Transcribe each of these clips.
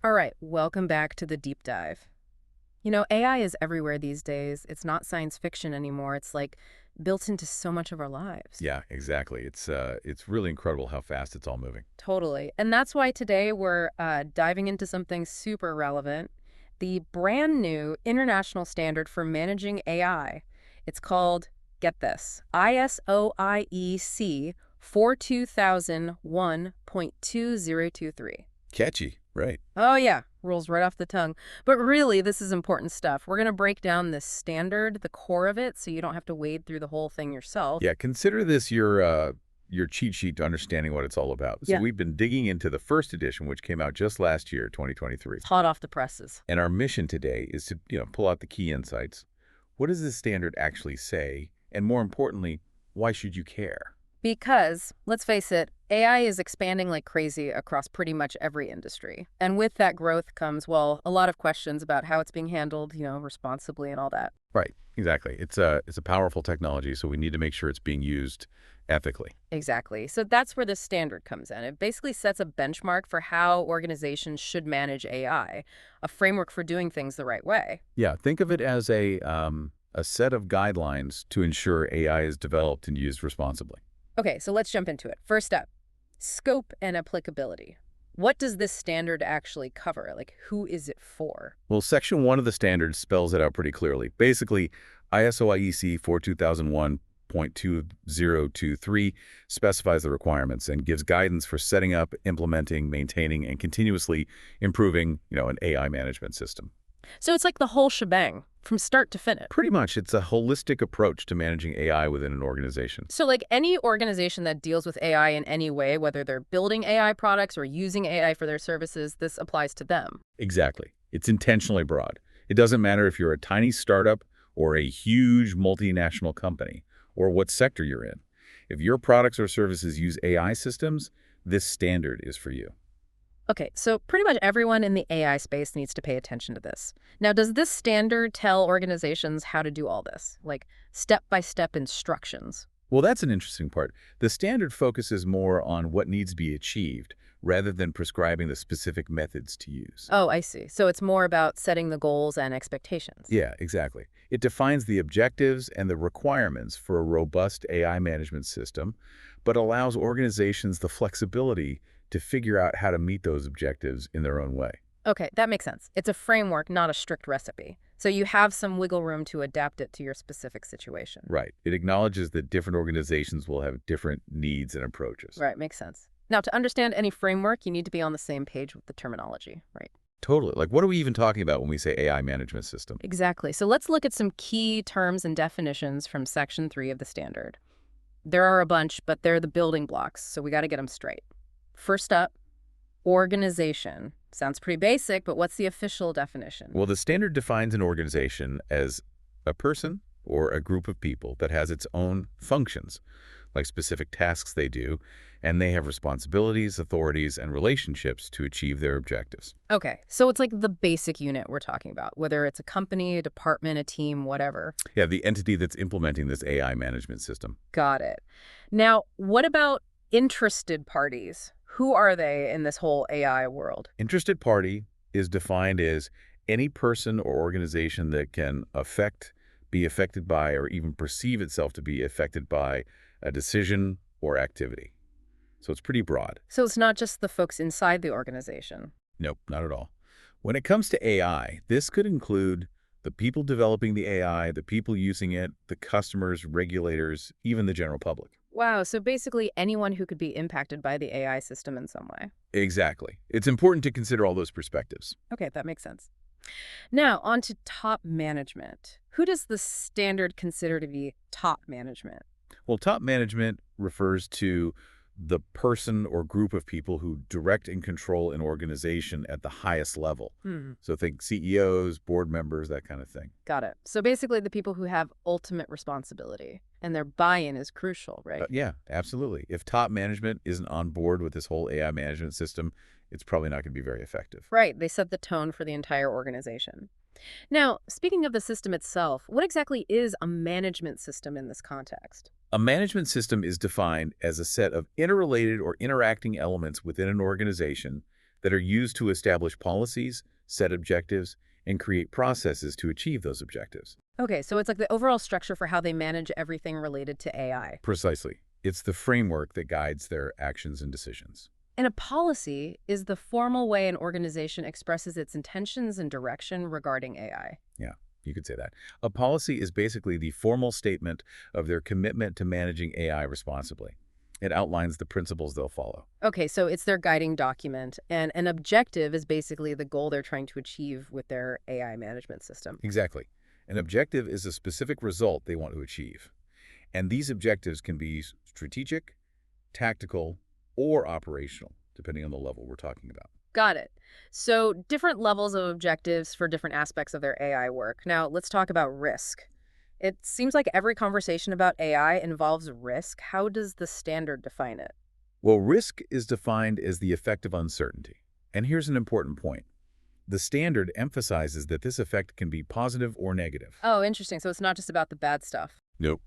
All right, welcome back to the deep dive. AI is everywhere these days. It's not science fiction anymore. It's like built into so much of our lives. Yeah, exactly. It's really incredible how fast it's all moving. Totally. And that's why today we're diving into something super relevant, the brand new international standard for managing AI. It's called, get this, ISO IEC 42001.2023. Catchy, right? Oh, yeah. Rolls right off the tongue. But really, this is important stuff. We're going to break down this standard, the core of it, so you don't have to wade through the whole thing yourself. Yeah, consider this your cheat sheet to understanding what it's all about. So Yeah. we've been digging into the first edition, which came out just last year, 2023. It's hot off the presses. And our mission today is to, pull out the key insights. What does this standard actually say? And more importantly, why should you care? Because, let's face it, AI is expanding like crazy across pretty much every industry. And with that growth comes, well, a lot of questions about how it's being handled, responsibly and all that. Right, exactly. It's a powerful technology, so we need to make sure it's being used ethically. Exactly. So that's where this standard comes in. It basically sets a benchmark for how organizations should manage AI, a framework for doing things the right way. Yeah, think of it as a set of guidelines to ensure AI is developed and used responsibly. Okay, so let's jump into it. First up, scope and applicability. What does this standard actually cover? Like, who is it for? Well, Section 1 of the standard spells it out pretty clearly. Basically, ISO IEC 42001.2023 specifies the requirements and gives guidance for setting up, implementing, maintaining, and continuously improving, an AI management system. So it's like the whole shebang, from start to finish. Pretty much, it's a holistic approach to managing AI within an organization. So like any organization that deals with AI in any way, whether they're building AI products or using AI for their services, this applies to them. Exactly. It's intentionally broad. It doesn't matter if you're a tiny startup or a huge multinational company or what sector you're in. If your products or services use AI systems, this standard is for you. Okay, so pretty much everyone in the AI space needs to pay attention to this. Now, does this standard tell organizations how to do all this? Like step-by-step instructions? Well, that's an interesting part. The standard focuses more on what needs to be achieved rather than prescribing the specific methods to use. Oh, I see. So it's more about setting the goals and expectations. Yeah, exactly. It defines the objectives and the requirements for a robust AI management system, but allows organizations the flexibility to figure out how to meet those objectives in their own way. Okay, that makes sense. It's a framework, not a strict recipe. So you have some wiggle room to adapt it to your specific situation. Right. It acknowledges that different organizations will have different needs and approaches. Right, makes sense. Now, to understand any framework, you need to be on the same page with the terminology, right? Totally. Like, what are we even talking about when we say AI management system? Exactly. So let's look at some key terms and definitions from Section 3 of the standard. There are a bunch, but they're the building blocks, so we got to get them straight. First up, organization. Sounds pretty basic, but what's the official definition? Well, the standard defines an organization as a person or a group of people that has its own functions, like specific tasks they do, and they have responsibilities, authorities, and relationships to achieve their objectives. Okay, so it's like the basic unit we're talking about, whether it's a company, a department, a team, whatever. Yeah, the entity that's implementing this AI management system. Got it. Now, what about interested parties? Who are they in this whole AI world? Interested party is defined as any person or organization that can be affected by, or even perceive itself to be affected by a decision or activity. So it's pretty broad. So it's not just the folks inside the organization. Nope, not at all. When it comes to AI, this could include the people developing the AI, the people using it, the customers, regulators, even the general public. Wow, so basically anyone who could be impacted by the AI system in some way. Exactly. It's important to consider all those perspectives. Okay, that makes sense. Now, on to top management. Who does the standard consider to be top management? Well, top management refers to the person or group of people who direct and control an organization at the highest level. So think CEOs, board members, that kind of thing. Got it. So basically the people who have ultimate responsibility and their buy-in is crucial, right? Yeah, absolutely. If top management isn't on board with this whole AI management system, it's probably not going to be very effective. Right, they set the tone for the entire organization. Now, speaking of the system itself, what exactly is a management system in this context? A management system is defined as a set of interrelated or interacting elements within an organization that are used to establish policies, set objectives, and create processes to achieve those objectives. Okay, so it's like the overall structure for how they manage everything related to AI. Precisely. It's the framework that guides their actions and decisions. And a policy is the formal way an organization expresses its intentions and direction regarding AI. Yeah, you could say that. A policy is basically the formal statement of their commitment to managing AI responsibly. It outlines the principles they'll follow. Okay, so it's their guiding document, and an objective is basically the goal they're trying to achieve with their AI management system. Exactly. An objective is a specific result they want to achieve. And these objectives can be strategic, tactical, or operational, depending on the level we're talking about. Got it. So different levels of objectives for different aspects of their AI work. Now, let's talk about risk. It seems like every conversation about AI involves risk. How does the standard define it? Well, risk is defined as the effect of uncertainty. And here's an important point. The standard emphasizes that this effect can be positive or negative. Oh, interesting. So it's not just about the bad stuff. Nope.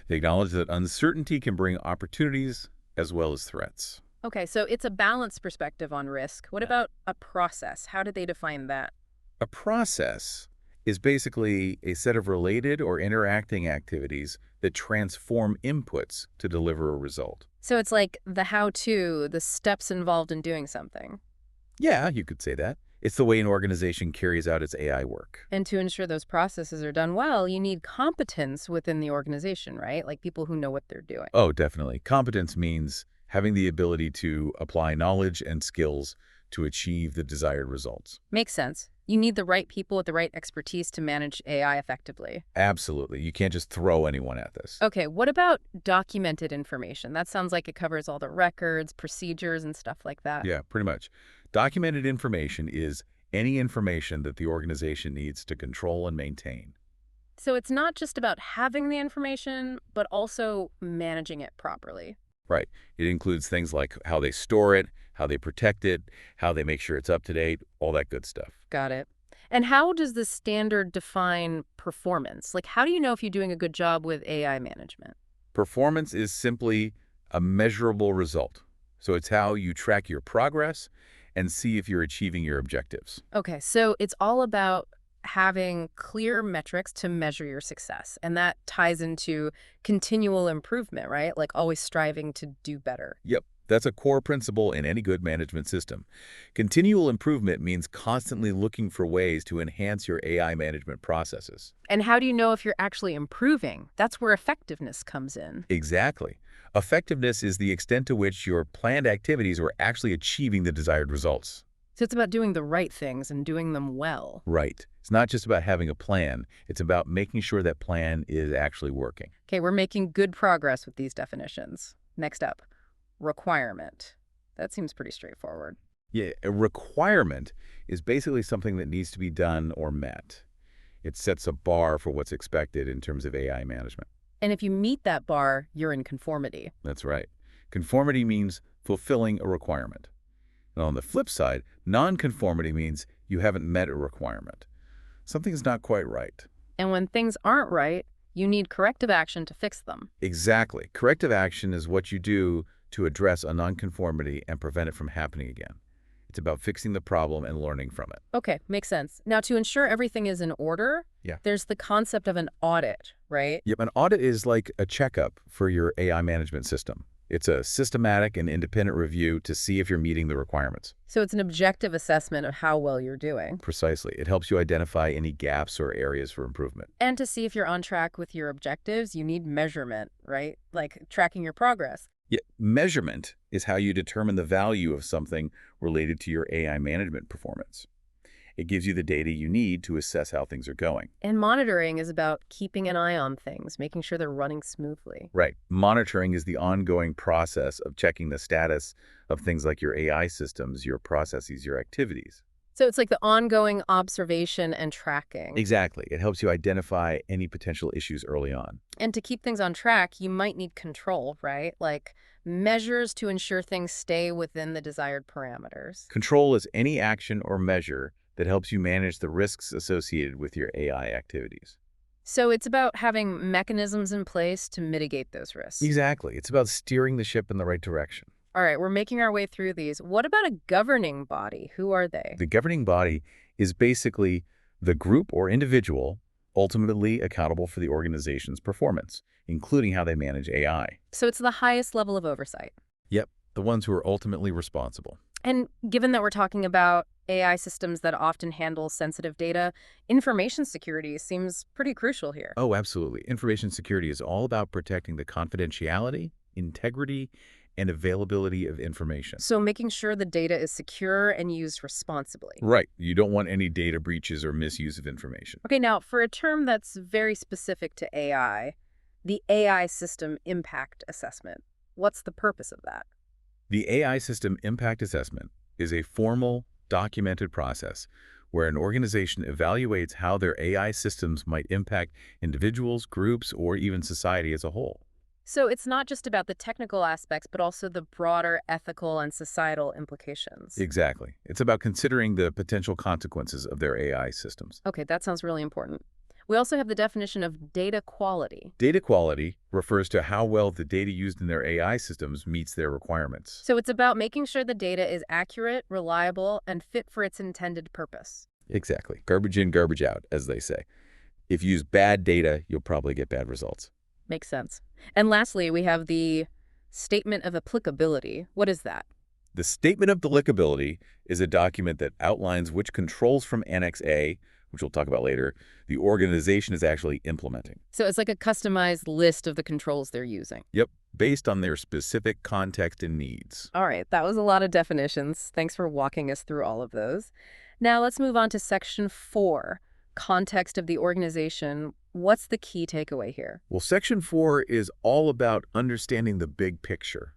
They acknowledge that uncertainty can bring opportunities as well as threats. Okay, so it's a balanced perspective on risk. What about a process? How do they define that? A process is basically a set of related or interacting activities that transform inputs to deliver a result. So it's like the how-to, the steps involved in doing something. Yeah, you could say that. It's the way an organization carries out its AI work. And to ensure those processes are done well, you need competence within the organization, right? Like people who know what they're doing. Oh, definitely. Competence means having the ability to apply knowledge and skills to achieve the desired results. Makes sense. You need the right people with the right expertise to manage AI effectively. Absolutely. You can't just throw anyone at this. Okay, what about documented information? That sounds like it covers all the records, procedures, and stuff like that. Yeah, pretty much. Documented information is any information that the organization needs to control and maintain. So it's not just about having the information, but also managing it properly. Right. It includes things like how they store it, how they protect it, how they make sure it's up to date, all that good stuff. Got it. And how does the standard define performance? Like, how do you know if you're doing a good job with AI management? Performance is simply a measurable result. So it's how you track your progress and see if you're achieving your objectives. Okay, so it's all about having clear metrics to measure your success. And that ties into continual improvement, right? Like always striving to do better. Yep. That's a core principle in any good management system. Continual improvement means constantly looking for ways to enhance your AI management processes. And how do you know if you're actually improving? That's where effectiveness comes in. Exactly. Effectiveness is the extent to which your planned activities are actually achieving the desired results. So it's about doing the right things and doing them well. Right. It's not just about having a plan. It's about making sure that plan is actually working. Okay, we're making good progress with these definitions. Next up, requirement. That seems pretty straightforward. Yeah, a requirement is basically something that needs to be done or met. It sets a bar for what's expected in terms of AI management. And if you meet that bar, you're in conformity. That's right. Conformity means fulfilling a requirement. And on the flip side, nonconformity means you haven't met a requirement. Something's not quite right. And when things aren't right, you need corrective action to fix them. Exactly. Corrective action is what you do to address a nonconformity and prevent it from happening again. It's about fixing the problem and learning from it. Okay, makes sense. Now, to ensure everything is in order, there's the concept of an audit, right? Yep, an audit is like a checkup for your AI management system. It's a systematic and independent review to see if you're meeting the requirements. So it's an objective assessment of how well you're doing. Precisely. It helps you identify any gaps or areas for improvement. And to see if you're on track with your objectives, you need measurement, right? Like tracking your progress. Yeah, measurement is how you determine the value of something related to your AI management performance. It gives you the data you need to assess how things are going. And monitoring is about keeping an eye on things, making sure they're running smoothly. Right. Monitoring is the ongoing process of checking the status of things like your AI systems, your processes, your activities. So it's like the ongoing observation and tracking. Exactly. It helps you identify any potential issues early on. And to keep things on track, you might need control, right? Like measures to ensure things stay within the desired parameters. Control is any action or measure that helps you manage the risks associated with your AI activities. So it's about having mechanisms in place to mitigate those risks. Exactly. It's about steering the ship in the right direction. All right, we're making our way through these. What about a governing body? Who are they? The governing body is basically the group or individual ultimately accountable for the organization's performance, including how they manage AI. So it's the highest level of oversight. Yep, the ones who are ultimately responsible. And given that we're talking about AI systems that often handle sensitive data, information security seems pretty crucial here. Oh, absolutely. Information security is all about protecting the confidentiality, integrity, and availability of information. So making sure the data is secure and used responsibly. Right. You don't want any data breaches or misuse of information. Okay, now for a term that's very specific to AI, the AI System Impact Assessment. What's the purpose of that? The AI System Impact Assessment is a formal, documented process where an organization evaluates how their AI systems might impact individuals, groups, or even society as a whole. So it's not just about the technical aspects, but also the broader ethical and societal implications. Exactly. It's about considering the potential consequences of their AI systems. Okay, that sounds really important. We also have the definition of data quality. Data quality refers to how well the data used in their AI systems meets their requirements. So it's about making sure the data is accurate, reliable, and fit for its intended purpose. Exactly. Garbage in, garbage out, as they say. If you use bad data, you'll probably get bad results. Makes sense. And lastly, we have the Statement of Applicability. What is that? The Statement of Applicability is a document that outlines which controls from Annex A, which we'll talk about later, the organization is actually implementing. So it's like a customized list of the controls they're using. Yep, based on their specific context and needs. All right, that was a lot of definitions. Thanks for walking us through all of those. Now let's move on to Section 4, Context of the Organization. What's the key takeaway here? Well, Section 4 is all about understanding the big picture.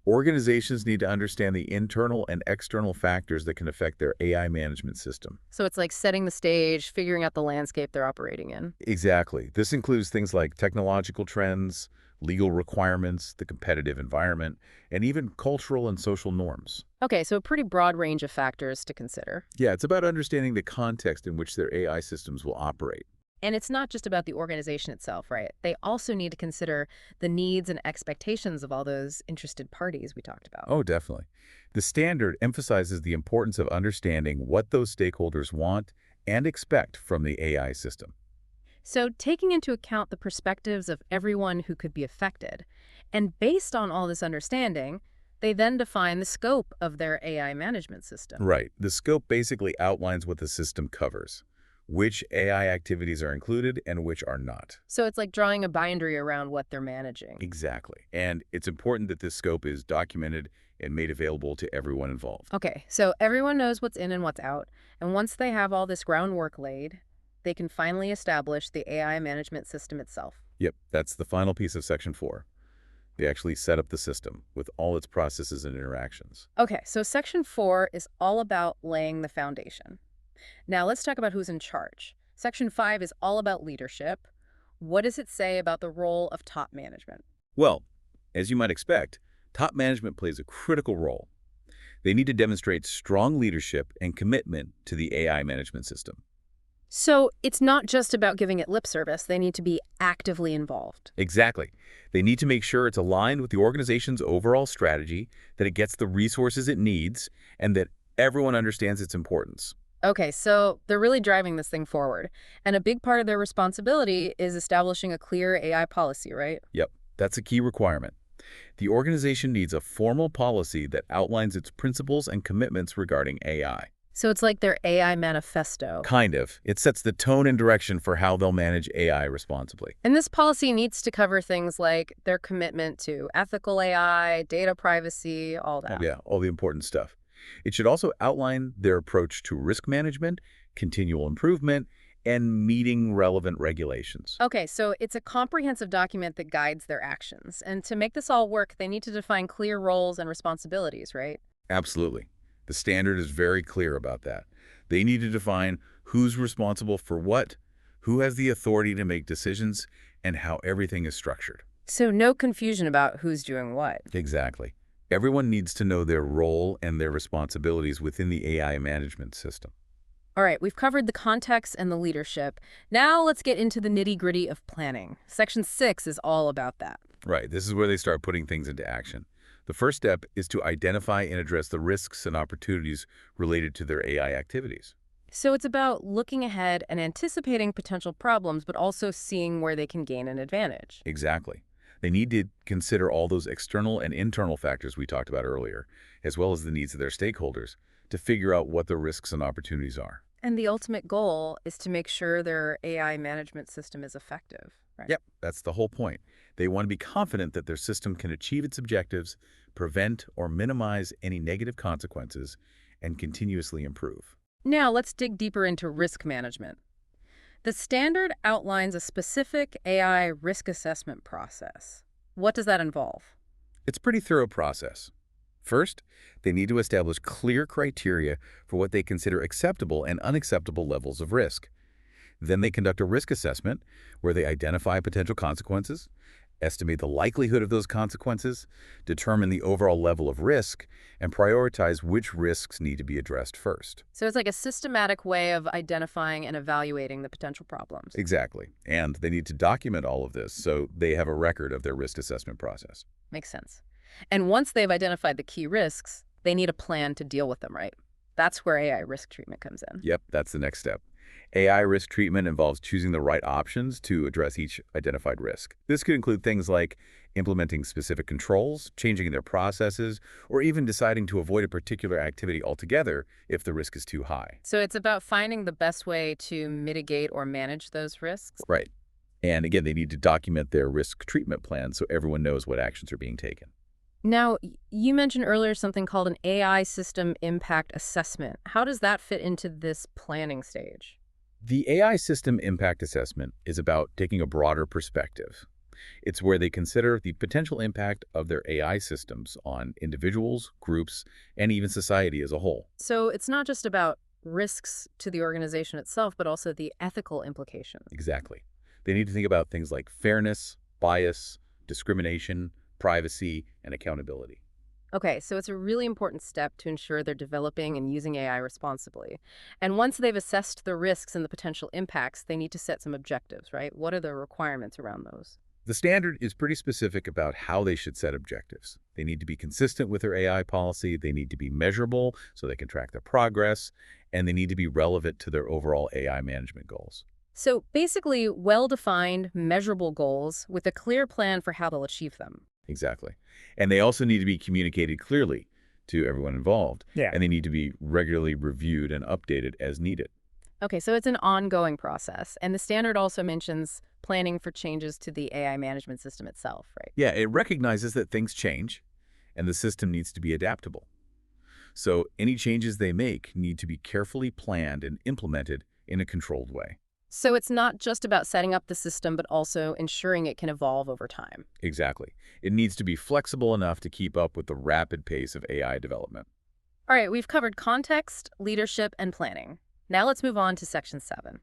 Organizations need to understand the internal and external factors that can affect their AI management system. So it's like setting the stage, figuring out the landscape they're operating in. Exactly. This includes things like technological trends, legal requirements, the competitive environment, and even cultural and social norms. Okay, so a pretty broad range of factors to consider. Yeah, it's about understanding the context in which their AI systems will operate. And it's not just about the organization itself, right? They also need to consider the needs and expectations of all those interested parties we talked about. Oh, definitely. The standard emphasizes the importance of understanding what those stakeholders want and expect from the AI system. So taking into account the perspectives of everyone who could be affected, and based on all this understanding, they then define the scope of their AI management system. Right. The scope basically outlines what the system covers, which AI activities are included and which are not. So it's like drawing a boundary around what they're managing. Exactly. And it's important that this scope is documented and made available to everyone involved. Okay, so everyone knows what's in and what's out, and once they have all this groundwork laid, they can finally establish the AI management system itself. Yep, that's the final piece of Section 4. They actually set up the system with all its processes and interactions. Okay, so Section 4 is all about laying the foundation. Now let's talk about who's in charge. Section 5 is all about leadership. What does it say about the role of top management? Well, as you might expect, top management plays a critical role. They need to demonstrate strong leadership and commitment to the AI management system. So it's not just about giving it lip service. They need to be actively involved. Exactly. They need to make sure it's aligned with the organization's overall strategy, that it gets the resources it needs, and that everyone understands its importance. Okay, so they're really driving this thing forward. And a big part of their responsibility is establishing a clear AI policy, right? Yep, that's a key requirement. The organization needs a formal policy that outlines its principles and commitments regarding AI. So it's like their AI manifesto. Kind of. It sets the tone and direction for how they'll manage AI responsibly. And this policy needs to cover things like their commitment to ethical AI, data privacy, all that. Yeah, all the important stuff. It should also outline their approach to risk management, continual improvement, and meeting relevant regulations. Okay, so it's a comprehensive document that guides their actions. And to make this all work, they need to define clear roles and responsibilities, right? Absolutely. The standard is very clear about that. They need to define who's responsible for what, who has the authority to make decisions, and how everything is structured. So no confusion about who's doing what. Exactly. Everyone needs to know their role and their responsibilities within the AI management system. All right, we've covered the context and the leadership. Now let's get into the nitty-gritty of planning. Section 6 is all about that. Right. This is where they start putting things into action. The first step is to identify and address the risks and opportunities related to their AI activities. So it's about looking ahead and anticipating potential problems, but also seeing where they can gain an advantage. Exactly. They need to consider all those external and internal factors we talked about earlier, as well as the needs of their stakeholders, to figure out what the risks and opportunities are. And the ultimate goal is to make sure their AI management system is effective, right? Yep, that's the whole point. They want to be confident that their system can achieve its objectives, prevent or minimize any negative consequences, and continuously improve. Now let's dig deeper into risk management. The standard outlines a specific AI risk assessment process. What does that involve? It's a pretty thorough process. First, they need to establish clear criteria for what they consider acceptable and unacceptable levels of risk. Then they conduct a risk assessment where they identify potential consequences, estimate the likelihood of those consequences, determine the overall level of risk, and prioritize which risks need to be addressed first. So it's like a systematic way of identifying and evaluating the potential problems. Exactly. And they need to document all of this so they have a record of their risk assessment process. Makes sense. And once they've identified the key risks, they need a plan to deal with them, right? That's where AI risk treatment comes in. Yep, that's the next step. AI risk treatment involves choosing the right options to address each identified risk. This could include things like implementing specific controls, changing their processes, or even deciding to avoid a particular activity altogether if the risk is too high. So it's about finding the best way to mitigate or manage those risks. Right. And again, they need to document their risk treatment plan so everyone knows what actions are being taken. Now, you mentioned earlier something called an AI system impact assessment. How does that fit into this planning stage? The AI system impact assessment is about taking a broader perspective. It's where they consider the potential impact of their AI systems on individuals, groups, and even society as a whole. So it's not just about risks to the organization itself, but also the ethical implications. Exactly. They need to think about things like fairness, bias, discrimination, privacy, and accountability. Okay, so it's a really important step to ensure they're developing and using AI responsibly. And once they've assessed the risks and the potential impacts, they need to set some objectives, right? What are the requirements around those? The standard is pretty specific about how they should set objectives. They need to be consistent with their AI policy, they need to be measurable so they can track their progress, and they need to be relevant to their overall AI management goals. So basically, well-defined, measurable goals with a clear plan for how they'll achieve them. Exactly. And they also need to be communicated clearly to everyone involved. Yeah. And they need to be regularly reviewed and updated as needed. Okay, so it's an ongoing process. And the standard also mentions planning for changes to the AI management system itself, right? Yeah, it recognizes that things change and the system needs to be adaptable. So any changes they make need to be carefully planned and implemented in a controlled way. So it's not just about setting up the system, but also ensuring it can evolve over time. Exactly. It needs to be flexible enough to keep up with the rapid pace of AI development. All right, we've covered context, leadership, and planning. Now let's move on to Section 7.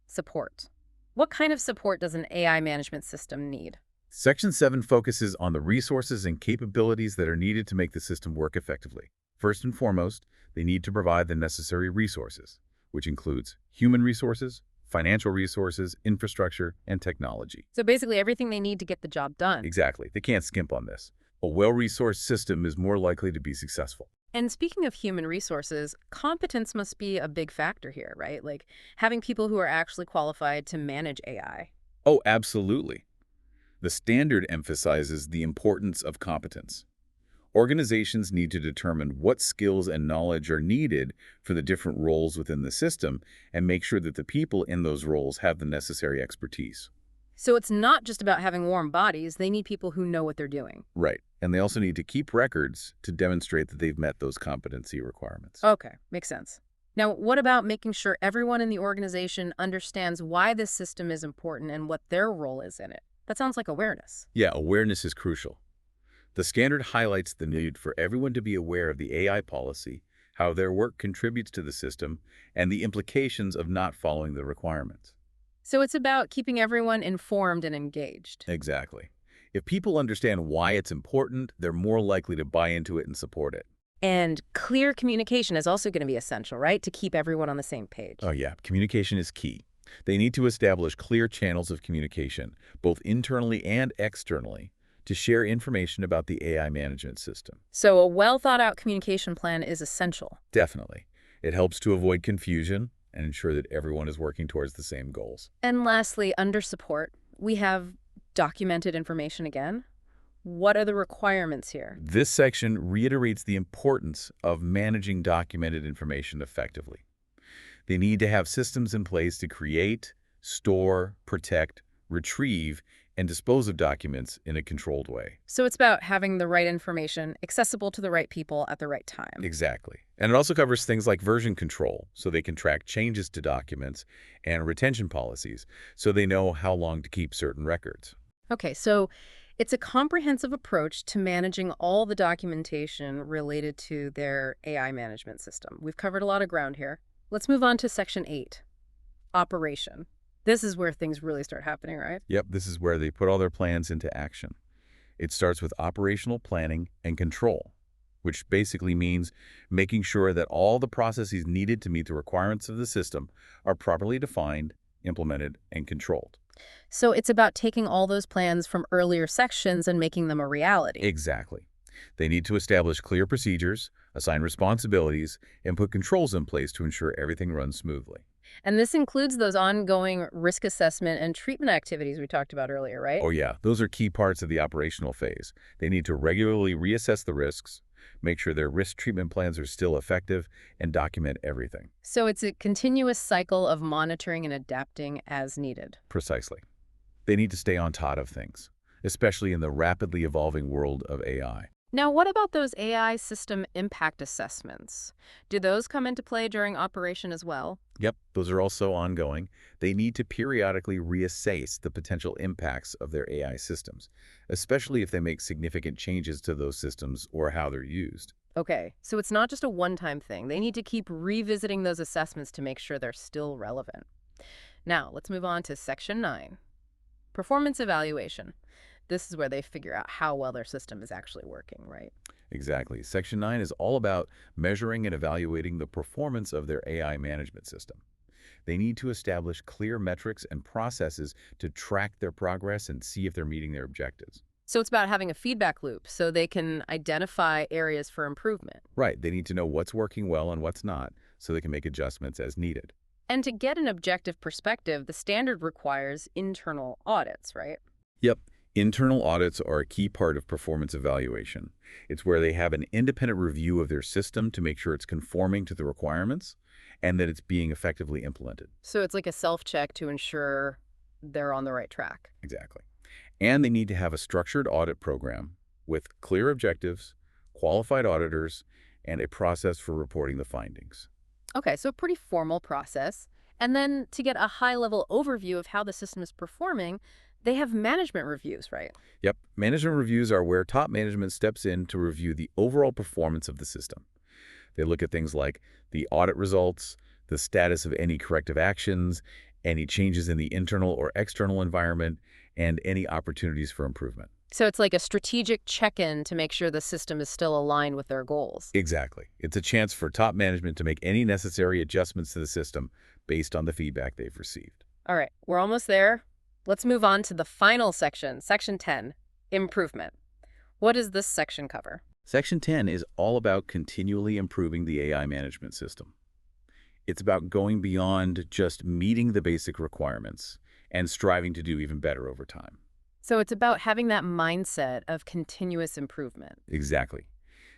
Support. What kind of support does an AI management system need? Section 7 focuses on the resources and capabilities that are needed to make the system work effectively. First and foremost, they need to provide the necessary resources, which includes human resources, financial resources, infrastructure, and technology. So basically everything they need to get the job done. Exactly. They can't skimp on this. A well-resourced system is more likely to be successful. And speaking of human resources, competence must be a big factor here, right? Like having people who are actually qualified to manage AI. Oh, absolutely. The standard emphasizes the importance of competence. Organizations need to determine what skills and knowledge are needed for the different roles within the system and make sure that the people in those roles have the necessary expertise. So it's not just about having warm bodies. They need people who know what they're doing. Right. And they also need to keep records to demonstrate that they've met those competency requirements. Okay, makes sense. Now, what about making sure everyone in the organization understands why this system is important and what their role is in it? That sounds like awareness. Yeah, awareness is crucial. The standard highlights the need for everyone to be aware of the AI policy, how their work contributes to the system, and the implications of not following the requirements. So it's about keeping everyone informed and engaged. Exactly. If people understand why it's important, they're more likely to buy into it and support it. And clear communication is also going to be essential, right? To keep everyone on the same page. Oh yeah, communication is key. They need to establish clear channels of communication, both internally and externally, to share information about the AI management system. So a well-thought-out communication plan is essential. Definitely. It helps to avoid confusion and ensure that everyone is working towards the same goals. And lastly, under support, we have documented information again. What are the requirements here? This section reiterates the importance of managing documented information effectively. They need to have systems in place to create, store, protect, retrieve, and dispose of documents in a controlled way. So it's about having the right information accessible to the right people at the right time. Exactly. And it also covers things like version control, so they can track changes to documents, and retention policies, so they know how long to keep certain records. Okay, so it's a comprehensive approach to managing all the documentation related to their AI management system. We've covered a lot of ground here. Let's move on to Section 8, Operation. This is where things really start happening, right? Yep, this is where they put all their plans into action. It starts with operational planning and control, which basically means making sure that all the processes needed to meet the requirements of the system are properly defined, implemented, and controlled. So it's about taking all those plans from earlier sections and making them a reality. Exactly. They need to establish clear procedures, assign responsibilities, and put controls in place to ensure everything runs smoothly. And this includes those ongoing risk assessment and treatment activities we talked about earlier, right? Oh yeah, those are key parts of the operational phase. They need to regularly reassess the risks, make sure their risk treatment plans are still effective, and document everything. So it's a continuous cycle of monitoring and adapting as needed. Precisely. They need to stay on top of things, especially in the rapidly evolving world of AI. Now, what about those AI system impact assessments? Do those come into play during operation as well? Yep, those are also ongoing. They need to periodically reassess the potential impacts of their AI systems, especially if they make significant changes to those systems or how they're used. Okay, so it's not just a one-time thing. They need to keep revisiting those assessments to make sure they're still relevant. Now, let's move on to Section 9, Performance Evaluation. This is where they figure out how well their system is actually working, right? Exactly. Section 9 is all about measuring and evaluating the performance of their AI management system. They need to establish clear metrics and processes to track their progress and see if they're meeting their objectives. So it's about having a feedback loop so they can identify areas for improvement. Right. They need to know what's working well and what's not, so they can make adjustments as needed. And to get an objective perspective, the standard requires internal audits, right? Yep. Internal audits are a key part of performance evaluation. It's where they have an independent review of their system to make sure it's conforming to the requirements and that it's being effectively implemented. So it's like a self-check to ensure they're on the right track. Exactly. And they need to have a structured audit program with clear objectives, qualified auditors, and a process for reporting the findings. Okay, so a pretty formal process. And then to get a high-level overview of how the system is performing, they have management reviews, right? Yep. Management reviews are where top management steps in to review the overall performance of the system. They look at things like the audit results, the status of any corrective actions, any changes in the internal or external environment, and any opportunities for improvement. So it's like a strategic check-in to make sure the system is still aligned with their goals. Exactly. It's a chance for top management to make any necessary adjustments to the system based on the feedback they've received. All right, we're almost there. Let's move on to the final section, Section 10, Improvement. What does this section cover? Section 10 is all about continually improving the AI management system. It's about going beyond just meeting the basic requirements and striving to do even better over time. So it's about having that mindset of continuous improvement. Exactly.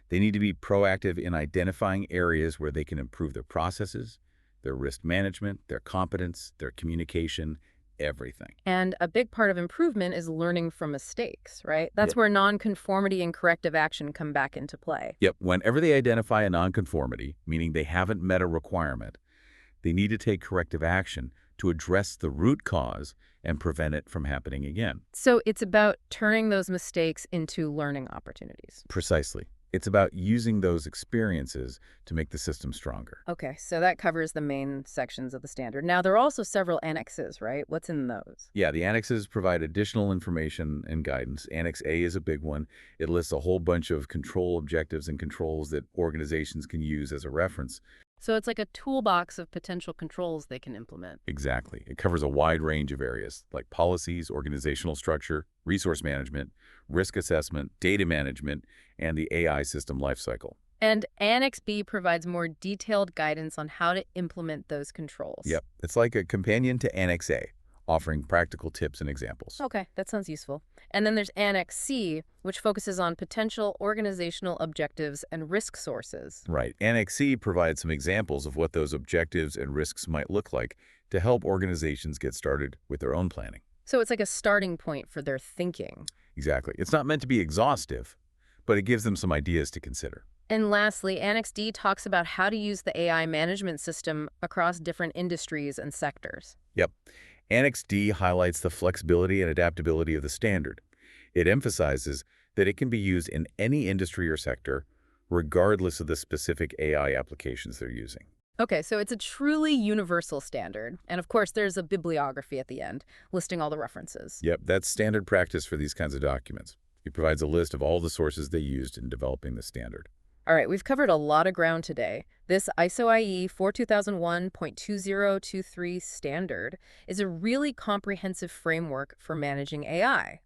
They need to be proactive in identifying areas where they can improve their processes, their risk management, their competence, their communication, everything. And a big part of improvement is learning from mistakes, right? That's Yep. where nonconformity and corrective action come back into play. Yep, whenever they identify a nonconformity, meaning they haven't met a requirement, they need to take corrective action to address the root cause and prevent it from happening again. So it's about turning those mistakes into learning opportunities. Precisely. It's about using those experiences to make the system stronger. Okay, so that covers the main sections of the standard. Now, there are also several annexes, right? What's in those? Yeah, the annexes provide additional information and guidance. Annex A is a big one. It lists a whole bunch of control objectives and controls that organizations can use as a reference. So it's like a toolbox of potential controls they can implement. Exactly. It covers a wide range of areas like policies, organizational structure, resource management, risk assessment, data management, and the AI system lifecycle. And Annex B provides more detailed guidance on how to implement those controls. Yep. It's like a companion to Annex A, offering practical tips and examples. Okay, that sounds useful. And then there's Annex C, which focuses on potential organizational objectives and risk sources. Right. Annex C provides some examples of what those objectives and risks might look like to help organizations get started with their own planning. So it's like a starting point for their thinking. Exactly. It's not meant to be exhaustive, but it gives them some ideas to consider. And lastly, Annex D talks about how to use the AI management system across different industries and sectors. Yep. Annex D highlights the flexibility and adaptability of the standard. It emphasizes that it can be used in any industry or sector, regardless of the specific AI applications they're using. Okay, so it's a truly universal standard. And of course, there's a bibliography at the end, listing all the references. Yep, that's standard practice for these kinds of documents. It provides a list of all the sources they used in developing the standard. All right, we've covered a lot of ground today. This ISO IE 42001.2023 standard is a really comprehensive framework for managing AI.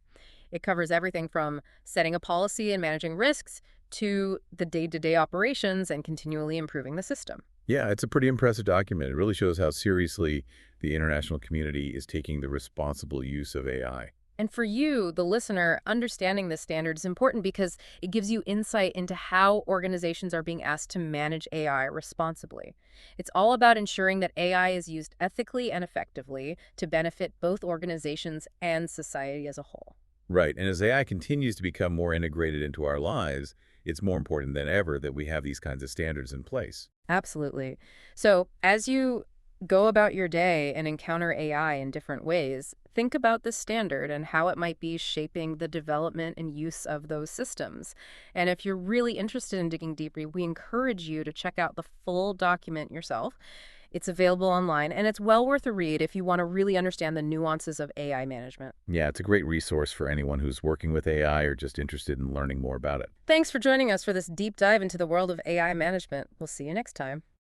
It covers everything from setting a policy and managing risks to the day-to-day operations and continually improving the system. Yeah, it's a pretty impressive document. It really shows how seriously the international community is taking the responsible use of AI. And for you, the listener, understanding this standard is important because it gives you insight into how organizations are being asked to manage AI responsibly. It's all about ensuring that AI is used ethically and effectively to benefit both organizations and society as a whole. Right, and as AI continues to become more integrated into our lives, it's more important than ever that we have these kinds of standards in place. Absolutely. So as you go about your day and encounter AI in different ways, think about this standard and how it might be shaping the development and use of those systems. And if you're really interested in digging deeper, we encourage you to check out the full document yourself. It's available online, and it's well worth a read if you want to really understand the nuances of AI management. Yeah, it's a great resource for anyone who's working with AI or just interested in learning more about it. Thanks for joining us for this deep dive into the world of AI management. We'll see you next time.